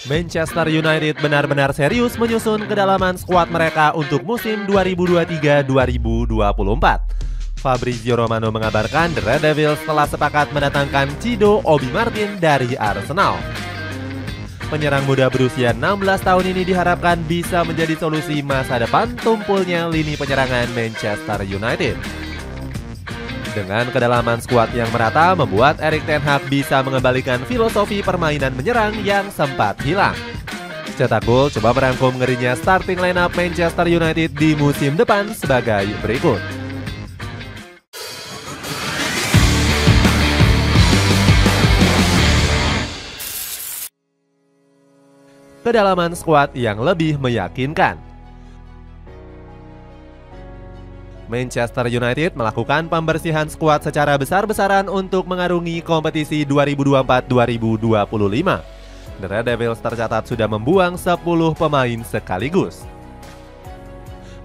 Manchester United benar-benar serius menyusun kedalaman skuad mereka untuk musim 2023-2024. Fabrizio Romano mengabarkan The Red Devils telah sepakat mendatangkan Cido Obi Martin dari Arsenal. Penyerang muda berusia 16 tahun ini diharapkan bisa menjadi solusi masa depan tumpulnya lini penyerangan Manchester United. Dengan kedalaman skuad yang merata membuat Erik ten Hag bisa mengembalikan filosofi permainan menyerang yang sempat hilang. Cetak gol coba merangkum ngerinya starting lineup Manchester United di musim depan sebagai berikut. Kedalaman skuad yang lebih meyakinkan. Manchester United melakukan pembersihan skuad secara besar-besaran untuk mengarungi kompetisi 2024-2025. The Red Devils tercatat sudah membuang 10 pemain sekaligus.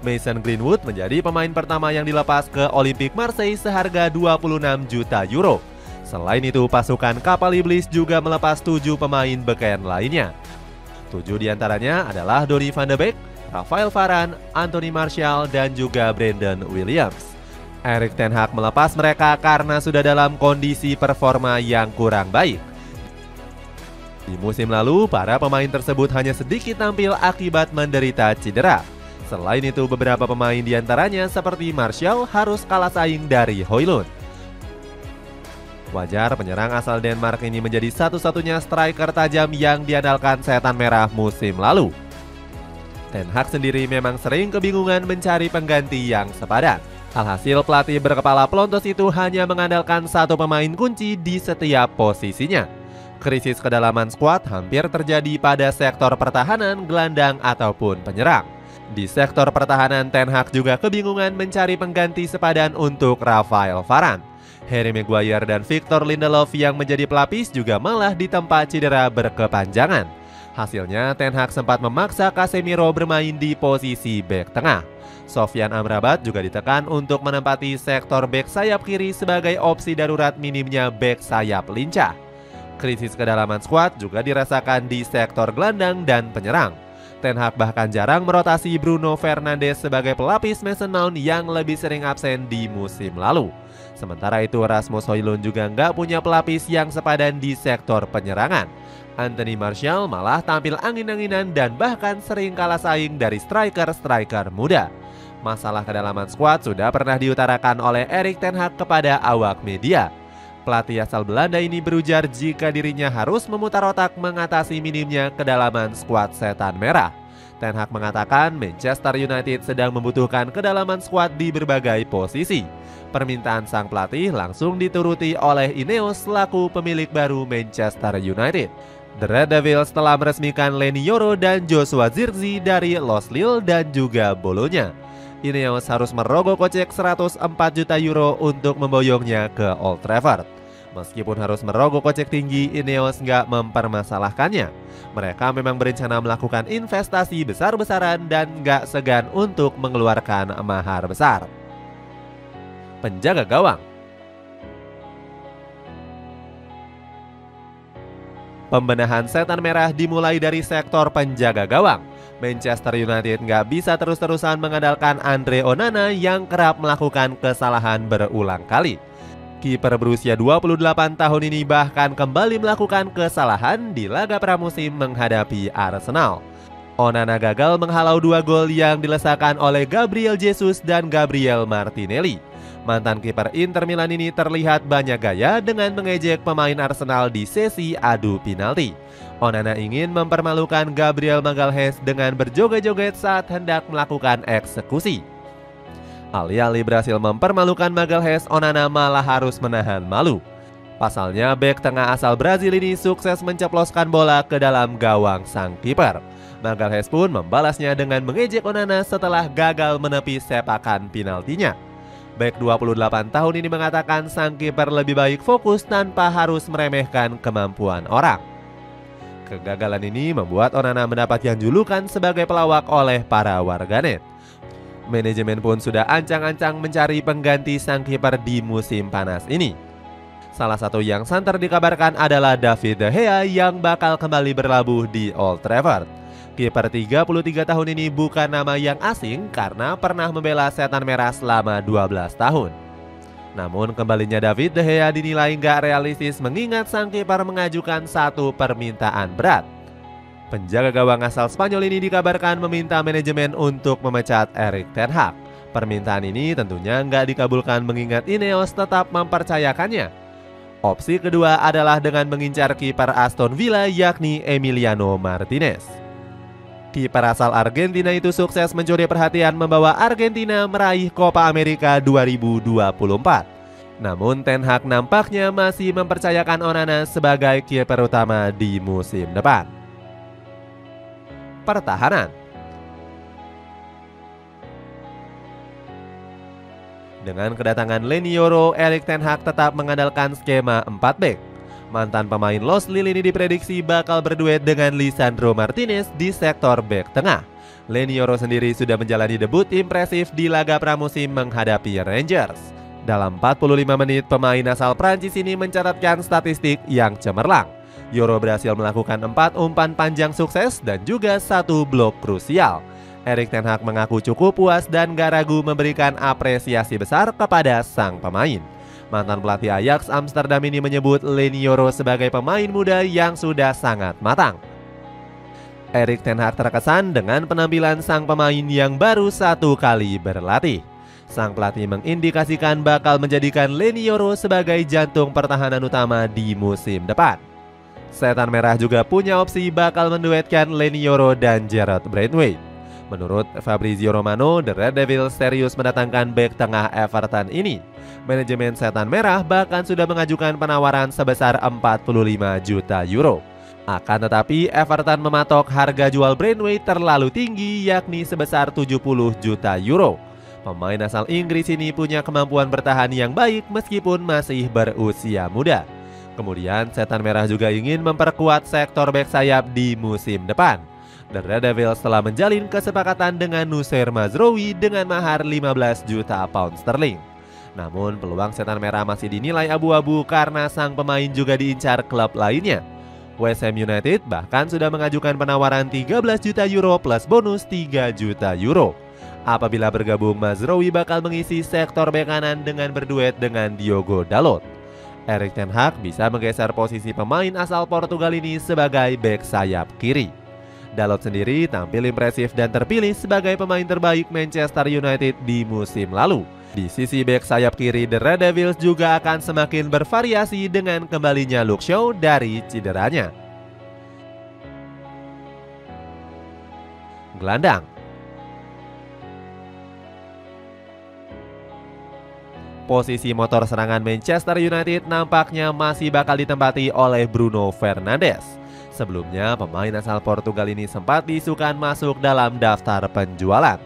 Mason Greenwood menjadi pemain pertama yang dilepas ke Olympique Marseille seharga 26 juta euro. Selain itu, pasukan Kapal Iblis juga melepas 7 pemain beken lainnya. 7 diantaranya adalah Donny van de Beek, Rafael Varane, Anthony Martial, dan juga Brandon Williams. Erik ten Hag melepas mereka karena sudah dalam kondisi performa yang kurang baik. Di musim lalu, para pemain tersebut hanya sedikit tampil akibat menderita cedera. Selain itu, beberapa pemain diantaranya seperti Martial harus kalah saing dari Højlund. Wajar penyerang asal Denmark ini menjadi satu-satunya striker tajam yang diandalkan Setan Merah musim lalu. Ten Hag sendiri memang sering kebingungan mencari pengganti yang sepadan. Alhasil pelatih berkepala pelontos itu hanya mengandalkan satu pemain kunci di setiap posisinya. Krisis kedalaman skuad hampir terjadi pada sektor pertahanan, gelandang, ataupun penyerang. Di sektor pertahanan, Ten Hag juga kebingungan mencari pengganti sepadan untuk Rafael Varane. Harry Maguire dan Victor Lindelof yang menjadi pelapis juga malah ditempa cedera berkepanjangan. Hasilnya, Ten Hag sempat memaksa Casemiro bermain di posisi bek tengah. Sofyan Amrabat juga ditekan untuk menempati sektor bek sayap kiri sebagai opsi darurat minimnya bek sayap lincah. Krisis kedalaman skuad juga dirasakan di sektor gelandang dan penyerang. Ten Hag bahkan jarang merotasi Bruno Fernandes sebagai pelapis Mason Mount yang lebih sering absen di musim lalu. Sementara itu, Rasmus Højlund juga nggak punya pelapis yang sepadan di sektor penyerangan. Anthony Martial malah tampil angin-anginan dan bahkan sering kalah saing dari striker-striker muda. Masalah kedalaman skuad sudah pernah diutarakan oleh Erik ten Hag kepada awak media. Pelatih asal Belanda ini berujar jika dirinya harus memutar otak mengatasi minimnya kedalaman skuad Setan Merah. Ten Hag mengatakan Manchester United sedang membutuhkan kedalaman skuad di berbagai posisi. Permintaan sang pelatih langsung dituruti oleh Ineos selaku pemilik baru Manchester United. The Red Devils telah meresmikan Leny Yoro dan Joshua Zirkzee dari Los Lille dan juga Bolonya. Ineos harus merogoh kocek 104 juta euro untuk memboyongnya ke Old Trafford. Meskipun harus merogoh kocek tinggi, Ineos nggak mempermasalahkannya. Mereka memang berencana melakukan investasi besar-besaran dan nggak segan untuk mengeluarkan mahar besar. Penjaga gawang. Pembenahan Setan Merah dimulai dari sektor penjaga gawang. Manchester United nggak bisa terus-terusan mengandalkan Andre Onana yang kerap melakukan kesalahan berulang kali. Kiper berusia 28 tahun ini bahkan kembali melakukan kesalahan di laga pramusim menghadapi Arsenal. Onana gagal menghalau 2 gol yang dilesakan oleh Gabriel Jesus dan Gabriel Martinelli. Mantan kiper Inter Milan ini terlihat banyak gaya dengan mengejek pemain Arsenal di sesi adu penalti. Onana ingin mempermalukan Gabriel Magalhaes dengan berjoget-joget saat hendak melakukan eksekusi. Alih-alih berhasil mempermalukan Magalhaes, Onana malah harus menahan malu. Pasalnya, bek tengah asal Brazil ini sukses menceploskan bola ke dalam gawang sang kiper. Magalhaes pun membalasnya dengan mengejek Onana setelah gagal menepis sepakan penaltinya. Bek 28 tahun ini mengatakan sang kiper lebih baik fokus tanpa harus meremehkan kemampuan orang. Kegagalan ini membuat Onana mendapat julukan sebagai pelawak oleh para warganet. Manajemen pun sudah ancang-ancang mencari pengganti sang kiper di musim panas ini. Salah satu yang santer dikabarkan adalah David De Gea yang bakal kembali berlabuh di Old Trafford. Kiper 33 tahun ini bukan nama yang asing karena pernah membela Setan Merah selama 12 tahun. Namun kembalinya David De Gea dinilai nggak realistis mengingat sang kiper mengajukan satu permintaan berat. Penjaga gawang asal Spanyol ini dikabarkan meminta manajemen untuk memecat Erik ten Hag. Permintaan ini tentunya nggak dikabulkan mengingat Ineos tetap mempercayakannya. Opsi kedua adalah dengan mengincar kiper Aston Villa yakni Emiliano Martinez. Kiper asal Argentina itu sukses mencuri perhatian membawa Argentina meraih Copa America 2024. Namun Ten Hag nampaknya masih mempercayakan Onana sebagai kiper utama di musim depan. Pertahanan. Dengan kedatangan Leny Yoro, Erik ten Hag tetap mengandalkan skema 4 back. Mantan pemain Los Lille ini diprediksi bakal berduet dengan Lisandro Martinez di sektor back tengah. Leny Yoro sendiri sudah menjalani debut impresif di laga pramusim menghadapi Rangers. Dalam 45 menit, pemain asal Prancis ini mencatatkan statistik yang cemerlang. Yoro berhasil melakukan 4 umpan panjang sukses dan juga 1 blok krusial. Erik ten Hag mengaku cukup puas dan gak ragu memberikan apresiasi besar kepada sang pemain. Mantan pelatih Ajax Amsterdam ini menyebut Leny Yoro sebagai pemain muda yang sudah sangat matang. Erik ten Hag terkesan dengan penampilan sang pemain yang baru 1 kali berlatih. Sang pelatih mengindikasikan bakal menjadikan Leny Yoro sebagai jantung pertahanan utama di musim depan. Setan Merah juga punya opsi bakal menduetkan Leny Yoro dan Jarrod Braithwaite. Menurut Fabrizio Romano, The Red Devils serius mendatangkan bek tengah Everton ini. Manajemen Setan Merah bahkan sudah mengajukan penawaran sebesar 45 juta euro. Akan tetapi Everton mematok harga jual Braithwaite terlalu tinggi yakni sebesar 70 juta euro. Pemain asal Inggris ini punya kemampuan bertahan yang baik meskipun masih berusia muda. Kemudian Setan Merah juga ingin memperkuat sektor bek sayap di musim depan. The Red Devils telah menjalin kesepakatan dengan Nussair Mazraoui dengan mahar 15 juta pound sterling. Namun peluang Setan Merah masih dinilai abu-abu karena sang pemain juga diincar klub lainnya. West Ham United bahkan sudah mengajukan penawaran 13 juta euro plus bonus 3 juta euro. Apabila bergabung, Mazraoui bakal mengisi sektor bek kanan dengan berduet dengan Diogo Dalot. Erik ten Hag bisa menggeser posisi pemain asal Portugal ini sebagai bek sayap kiri. Dalot sendiri tampil impresif dan terpilih sebagai pemain terbaik Manchester United di musim lalu. Di sisi bek sayap kiri, The Red Devils juga akan semakin bervariasi dengan kembalinya Luke Shaw dari cederanya. Gelandang. Posisi motor serangan Manchester United nampaknya masih bakal ditempati oleh Bruno Fernandes. Sebelumnya, pemain asal Portugal ini sempat diisukan masuk dalam daftar penjualan.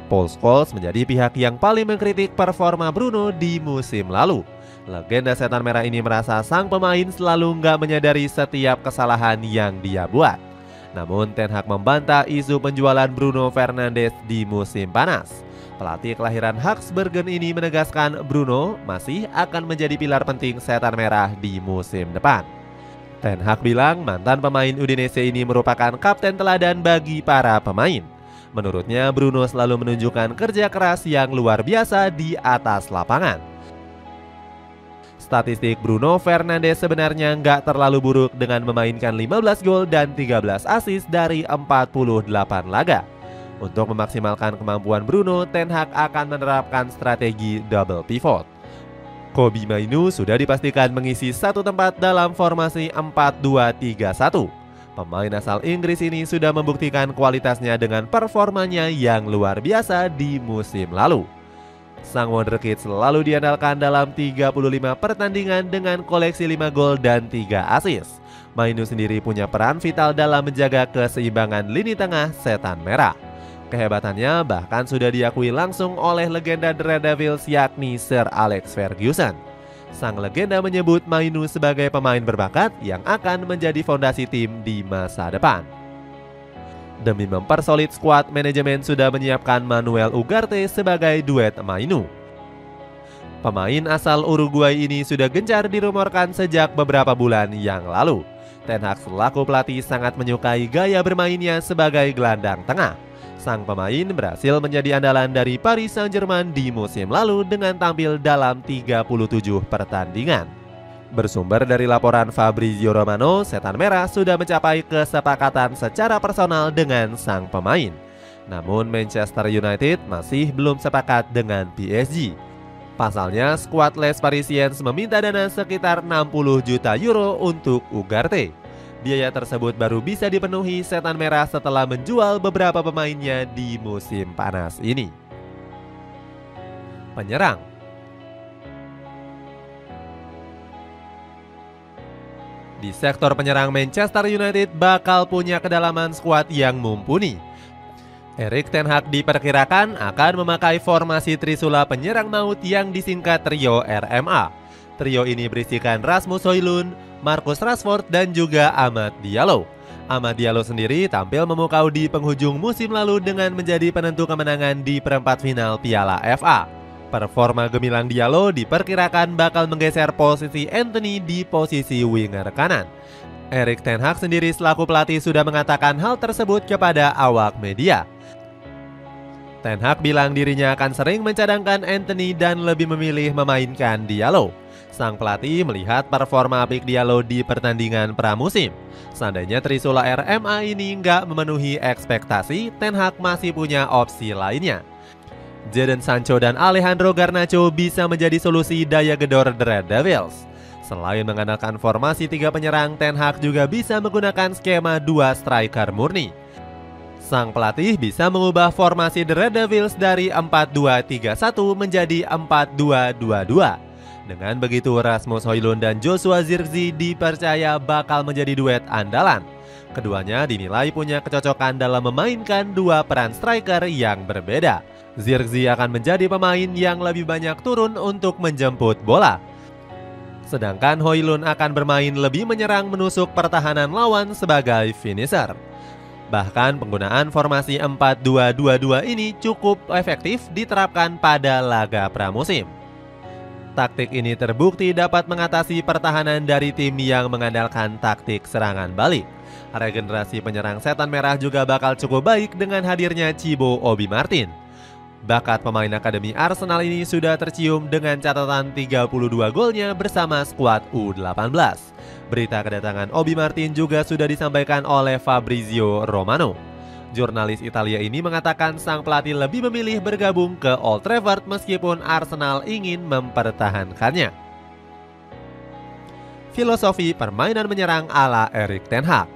Paul Scholes menjadi pihak yang paling mengkritik performa Bruno di musim lalu. Legenda Setan Merah ini merasa sang pemain selalu nggak menyadari setiap kesalahan yang dia buat. Namun Ten Hag membantah isu penjualan Bruno Fernandes di musim panas. Pelatih kelahiran Habsburgen ini menegaskan Bruno masih akan menjadi pilar penting Setan Merah di musim depan. Ten Hag bilang mantan pemain Udinese ini merupakan kapten teladan bagi para pemain. Menurutnya Bruno selalu menunjukkan kerja keras yang luar biasa di atas lapangan. Statistik Bruno Fernandes sebenarnya nggak terlalu buruk dengan memainkan 15 gol dan 13 assist dari 48 laga. Untuk memaksimalkan kemampuan Bruno, Ten Hag akan menerapkan strategi double pivot. Kobbie Mainoo sudah dipastikan mengisi satu tempat dalam formasi 4-2-3-1. Pemain asal Inggris ini sudah membuktikan kualitasnya dengan performanya yang luar biasa di musim lalu. Sang wonderkid selalu diandalkan dalam 35 pertandingan dengan koleksi 5 gol dan 3 assist. Mainoo sendiri punya peran vital dalam menjaga keseimbangan lini tengah Setan Merah. Kehebatannya bahkan sudah diakui langsung oleh legenda The Red Devils yakni Sir Alex Ferguson. Sang legenda menyebut Mainoo sebagai pemain berbakat yang akan menjadi fondasi tim di masa depan. Demi mempersolid skuad, manajemen sudah menyiapkan Manuel Ugarte sebagai duet Mainoo. Pemain asal Uruguay ini sudah gencar dirumorkan sejak beberapa bulan yang lalu. Ten Hag selaku pelatih sangat menyukai gaya bermainnya sebagai gelandang tengah. Sang pemain berhasil menjadi andalan dari Paris Saint-Germain di musim lalu dengan tampil dalam 37 pertandingan. Bersumber dari laporan Fabrizio Romano, Setan Merah sudah mencapai kesepakatan secara personal dengan sang pemain. Namun Manchester United masih belum sepakat dengan PSG. Pasalnya, skuad Les Parisiens meminta dana sekitar 60 juta euro untuk Ugarte. Biaya tersebut baru bisa dipenuhi Setan Merah setelah menjual beberapa pemainnya di musim panas ini. Penyerang. Di sektor penyerang, Manchester United bakal punya kedalaman skuad yang mumpuni. Erik ten Hag diperkirakan akan memakai formasi Trisula penyerang maut yang disingkat Trio RMA. Trio ini berisikan Rasmus Højlund, Marcus Rashford, dan juga Amad Diallo. Amad Diallo sendiri tampil memukau di penghujung musim lalu dengan menjadi penentu kemenangan di perempat final Piala FA. Performa gemilang Diallo diperkirakan bakal menggeser posisi Anthony di posisi winger kanan. Erik ten Hag sendiri selaku pelatih sudah mengatakan hal tersebut kepada awak media. Ten Hag bilang dirinya akan sering mencadangkan Anthony dan lebih memilih memainkan Diallo. Sang pelatih melihat performa apik Diallo di pertandingan pramusim. Seandainya Trisula RMA ini nggak memenuhi ekspektasi, Ten Hag masih punya opsi lainnya. Jadon Sancho dan Alejandro Garnacho bisa menjadi solusi daya gedor The Red Devils. Selain mengandalkan formasi 3 penyerang, Ten Hag juga bisa menggunakan skema 2 striker murni. Sang pelatih bisa mengubah formasi The Red Devils dari 4-2-3-1 menjadi 4-2-2-2. Dengan begitu, Rasmus Højlund dan Joshua Zirkzee dipercaya bakal menjadi duet andalan. Keduanya dinilai punya kecocokan dalam memainkan 2 peran striker yang berbeda. Zirkzee akan menjadi pemain yang lebih banyak turun untuk menjemput bola. Sedangkan Højlund akan bermain lebih menyerang menusuk pertahanan lawan sebagai finisher. Bahkan penggunaan formasi 4-2-2-2 ini cukup efektif diterapkan pada laga pramusim. Taktik ini terbukti dapat mengatasi pertahanan dari tim yang mengandalkan taktik serangan balik. Regenerasi penyerang Setan Merah juga bakal cukup baik dengan hadirnya Thibaut Obi Martin. Bakat pemain akademi Arsenal ini sudah tercium dengan catatan 32 golnya bersama skuad U18. Berita kedatangan Obi Martin juga sudah disampaikan oleh Fabrizio Romano. Jurnalis Italia ini mengatakan sang pelatih lebih memilih bergabung ke Old Trafford meskipun Arsenal ingin mempertahankannya. Filosofi permainan menyerang ala Erik ten Hag.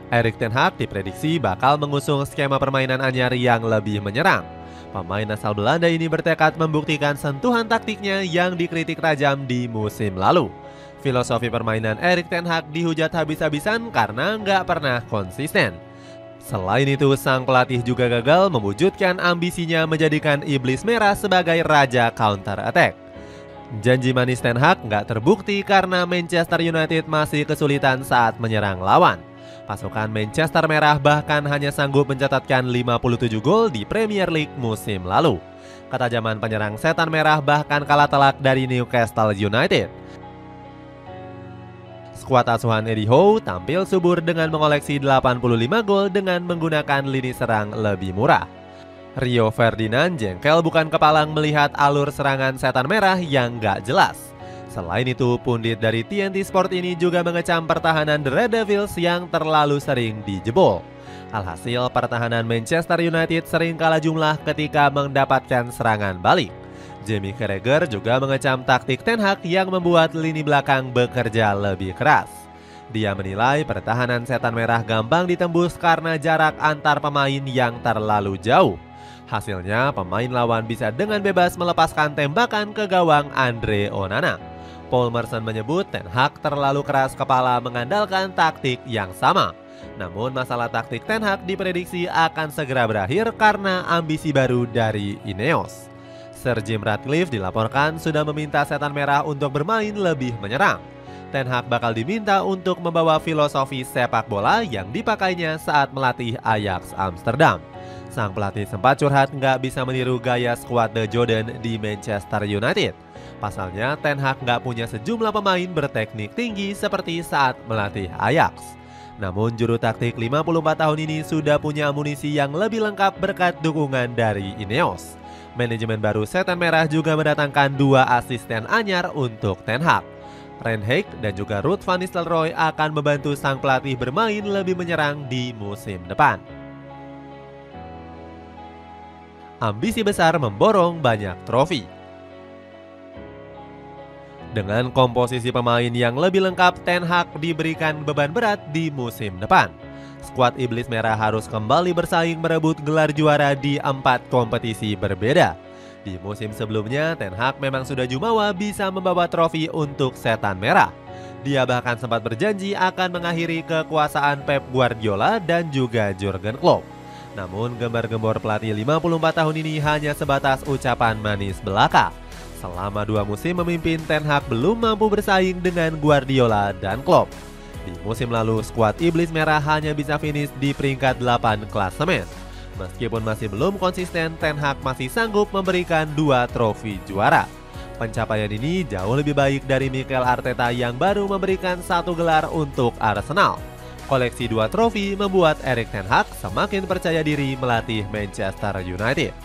Erik ten Hag diprediksi bakal mengusung skema permainan anyar yang lebih menyerang. Pemain asal Belanda ini bertekad membuktikan sentuhan taktiknya yang dikritik tajam di musim lalu. Filosofi permainan Erik ten Hag dihujat habis-habisan karena nggak pernah konsisten. Selain itu, sang pelatih juga gagal mewujudkan ambisinya menjadikan Iblis Merah sebagai raja counter attack. Janji manis ten Hag nggak terbukti karena Manchester United masih kesulitan saat menyerang lawan. Pasukan Manchester Merah bahkan hanya sanggup mencatatkan 57 gol di Premier League musim lalu. Ketajaman penyerang Setan Merah bahkan kalah telak dari Newcastle United. Skuad asuhan Eddie Howe tampil subur dengan mengoleksi 85 gol dengan menggunakan lini serang lebih murah. Rio Ferdinand jengkel bukan kepalang melihat alur serangan Setan Merah yang gak jelas. Selain itu, pundit dari TNT Sport ini juga mengecam pertahanan The Red Devils yang terlalu sering dijebol. Alhasil, pertahanan Manchester United sering kalah jumlah ketika mendapatkan serangan balik. Jamie Carragher juga mengecam taktik Ten Hag yang membuat lini belakang bekerja lebih keras. Dia menilai pertahanan Setan Merah gampang ditembus karena jarak antar pemain yang terlalu jauh. Hasilnya, pemain lawan bisa dengan bebas melepaskan tembakan ke gawang Andre Onana. Paul Merson menyebut Ten Hag terlalu keras kepala mengandalkan taktik yang sama. Namun masalah taktik Ten Hag diprediksi akan segera berakhir karena ambisi baru dari Ineos. Sir Jim Ratcliffe dilaporkan sudah meminta Setan Merah untuk bermain lebih menyerang. Ten Hag bakal diminta untuk membawa filosofi sepak bola yang dipakainya saat melatih Ajax Amsterdam. Sang pelatih sempat curhat nggak bisa meniru gaya skuad The Jordan di Manchester United. Pasalnya Ten Hag nggak punya sejumlah pemain berteknik tinggi seperti saat melatih Ajax. Namun juru taktik 54 tahun ini sudah punya amunisi yang lebih lengkap berkat dukungan dari Ineos. Manajemen baru Setan Merah juga mendatangkan 2 asisten anyar untuk Ten Hag. Ryan dan juga Ruud van Nistelrooy akan membantu sang pelatih bermain lebih menyerang di musim depan. Ambisi besar memborong banyak trofi. Dengan komposisi pemain yang lebih lengkap, Ten Hag diberikan beban berat di musim depan. Skuad Iblis Merah harus kembali bersaing merebut gelar juara di 4 kompetisi berbeda. Di musim sebelumnya, Ten Hag memang sudah jumawa bisa membawa trofi untuk Setan Merah. Dia bahkan sempat berjanji akan mengakhiri kekuasaan Pep Guardiola dan juga Jurgen Klopp. Namun gembar-gembor pelatih 54 tahun ini hanya sebatas ucapan manis belaka. Selama 2 musim memimpin, Ten Hag belum mampu bersaing dengan Guardiola dan Klopp. Di musim lalu, skuad Iblis Merah hanya bisa finish di peringkat 8 klasemen. Meskipun masih belum konsisten, Ten Hag masih sanggup memberikan 2 trofi juara. Pencapaian ini jauh lebih baik dari Mikel Arteta yang baru memberikan 1 gelar untuk Arsenal. Koleksi 2 trofi membuat Erik ten Hag semakin percaya diri melatih Manchester United.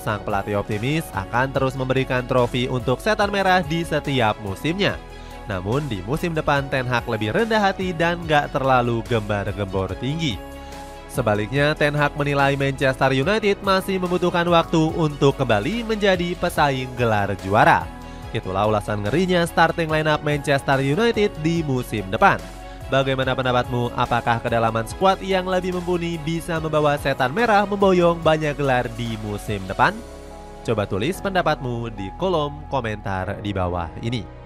Sang pelatih optimis akan terus memberikan trofi untuk Setan Merah di setiap musimnya. Namun di musim depan Ten Hag lebih rendah hati dan gak terlalu gembar-gembor tinggi. Sebaliknya, Ten Hag menilai Manchester United masih membutuhkan waktu untuk kembali menjadi pesaing gelar juara. Itulah ulasan ngerinya starting lineup Manchester United di musim depan. Bagaimana pendapatmu? Apakah kedalaman skuad yang lebih mumpuni bisa membawa Setan Merah memboyong banyak gelar di musim depan? Coba tulis pendapatmu di kolom komentar di bawah ini.